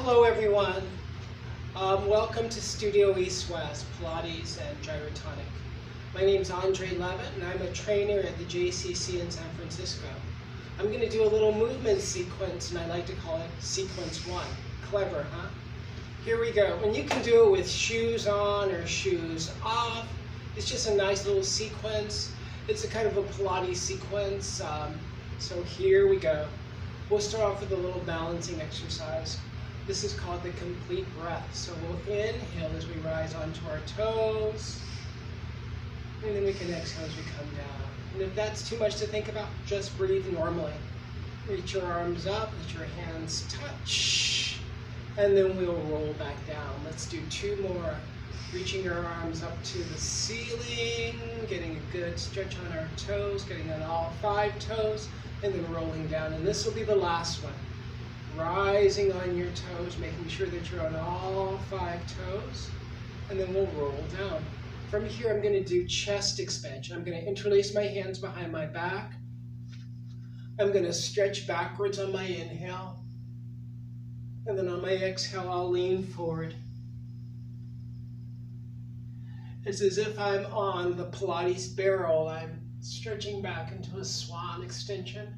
Hello everyone. Welcome to Studio East West, Pilates and Gyrotonic. My name is Levitt and I'm a trainer at the JCC in San Francisco. I'm going to do a little movement sequence and I like to call it Sequence 1. Clever, huh? Here we go. And you can do it with shoes on or shoes off. It's just a nice little sequence. It's a kind of a Pilates sequence. So here we go. We'll start off with a little balancing exercise. This is called the complete breath. So we'll inhale as we rise onto our toes, and then we can exhale as we come down. And if that's too much to think about, just breathe normally. Reach your arms up, let your hands touch, and then we'll roll back down. Let's do two more. Reaching your arms up to the ceiling, getting a good stretch on our toes, getting on all 5 toes, and then rolling down. And this will be the last one. Rising on your toes, making sure that you're on all 5 toes, and then we'll roll down. From here, I'm going to do chest expansion. I'm going to interlace my hands behind my back. I'm going to stretch backwards on my inhale, and then on my exhale, I'll lean forward. It's as if I'm on the Pilates barrel. I'm stretching back into a swan extension.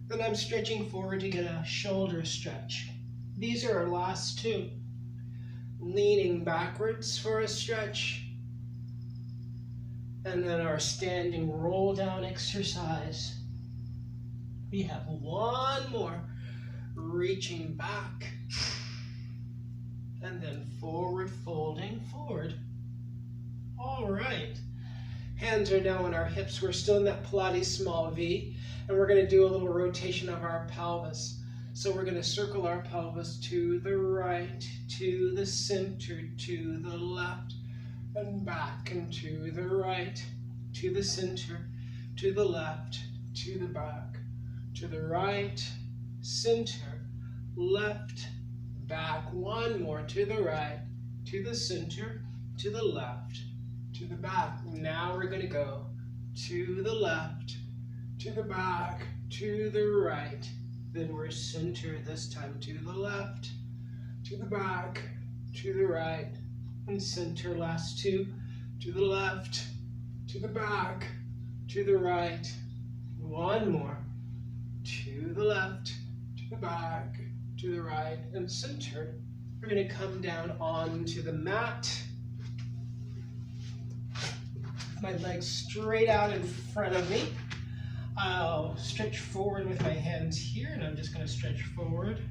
Then I'm stretching forward to get a shoulder stretch. These are our last 2. Leaning backwards for a stretch. And then our standing roll down exercise. We have one more. Reaching back. And then forward, folding forward. All right. Hands are now on our hips. We're still in that Pilates small V. And we're going to do a little rotation of our pelvis. So we're going to circle our pelvis to the right, to the center, to the left, and back and to the right, to the center, to the left, to the back, to the right, center, left, back. One more to the right, to the center, to the left, to the back. Now we're going to go to the left, to the back, to the right. Then we're center this time, to the left, to the back, to the right, and center. Last 2, to the left, to the back, to the right. One more, to the left, to the back, to the right, and center. We're going to come down onto the mat. My legs straight out in front of me. I'll stretch forward with my hands here, and I'm just going to stretch forward.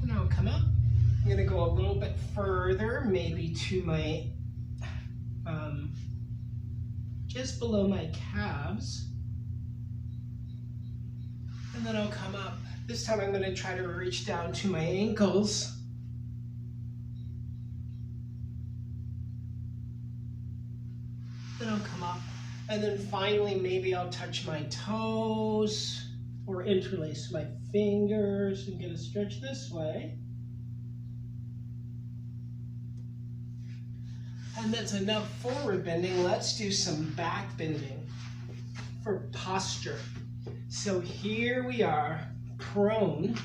And I'll come up. I'm going to go a little bit further, maybe to my, just below my calves. And then I'll come up. This time I'm going to try to reach down to my ankles. Then I'll come up, and then finally maybe I'll touch my toes or interlace my fingers and get a stretch this way. And that's enough forward bending. Let's do some back bending for posture. So here we are, prone.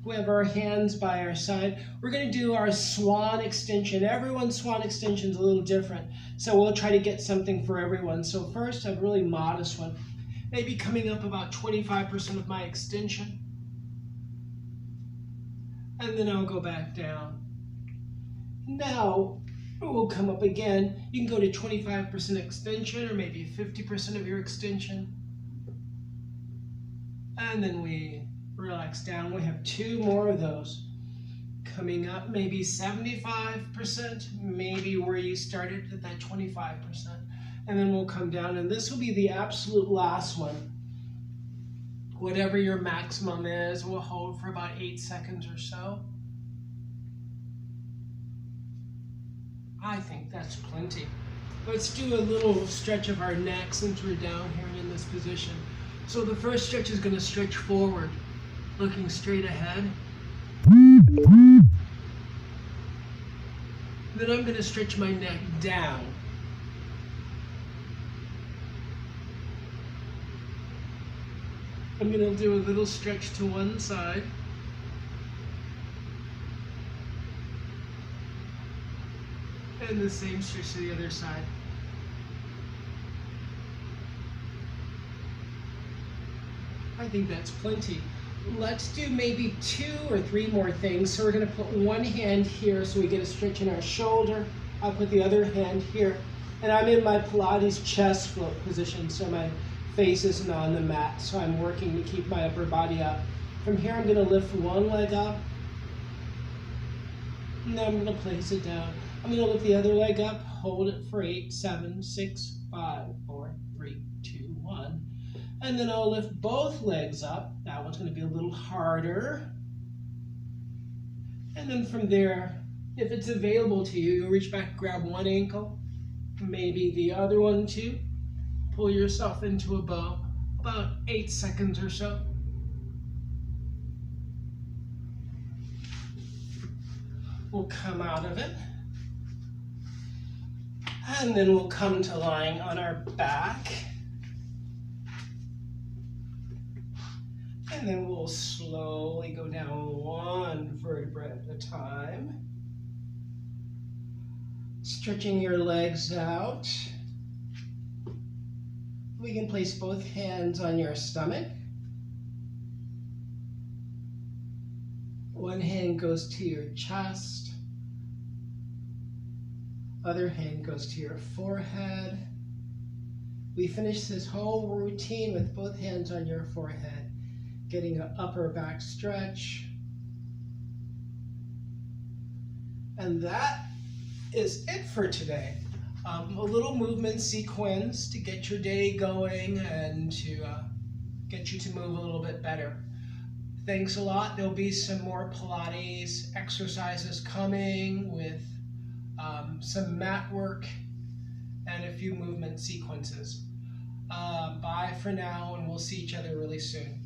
We have our hands by our side. We're going to do our swan extension. Everyone's swan extension is a little different. So we'll try to get something for everyone. So first, a really modest one. Maybe coming up about 25% of my extension. And then I'll go back down. Now, we'll come up again. You can go to 25% extension or maybe 50% of your extension. And then we relax down. We have 2 more of those. Coming up, maybe 75%, maybe where you started at that 25%. And then we'll come down, and this will be the absolute last one. Whatever your maximum is, we'll hold for about 8 seconds or so. I think that's plenty. Let's do a little stretch of our neck since we're down here and in this position. So the first stretch is going to stretch forward, looking straight ahead. Then I'm going to stretch my neck down. I'm going to do a little stretch to one side. And the same stretch to the other side. I think that's plenty. Let's do maybe 2 or 3 more things. So we're going to put one hand here so we get a stretch in our shoulder. I'll put the other hand here. And I'm in my Pilates chest float position, so my face isn't on the mat. So I'm working to keep my upper body up. From here, I'm going to lift one leg up. And then I'm going to place it down. I'm going to lift the other leg up, hold it for 8, 7, 6, 5, 4, 3, 2, 1. And then I'll lift both legs up. That one's going to be a little harder. And then from there, if it's available to you, you'll reach back, grab one ankle, maybe the other one too. Pull yourself into a bow, about 8 seconds or so. We'll come out of it. And then we'll come to lying on our back. And then we'll slowly go down one vertebra at a time. Stretching your legs out. We can place both hands on your stomach. One hand goes to your chest. Other hand goes to your forehead. We finish this whole routine with both hands on your forehead, getting an upper back stretch. And that is it for today. A little movement sequence to get your day going and to get you to move a little bit better. Thanks a lot. There'll be some more Pilates exercises coming with some mat work and a few movement sequences. Bye for now, and we'll see each other really soon.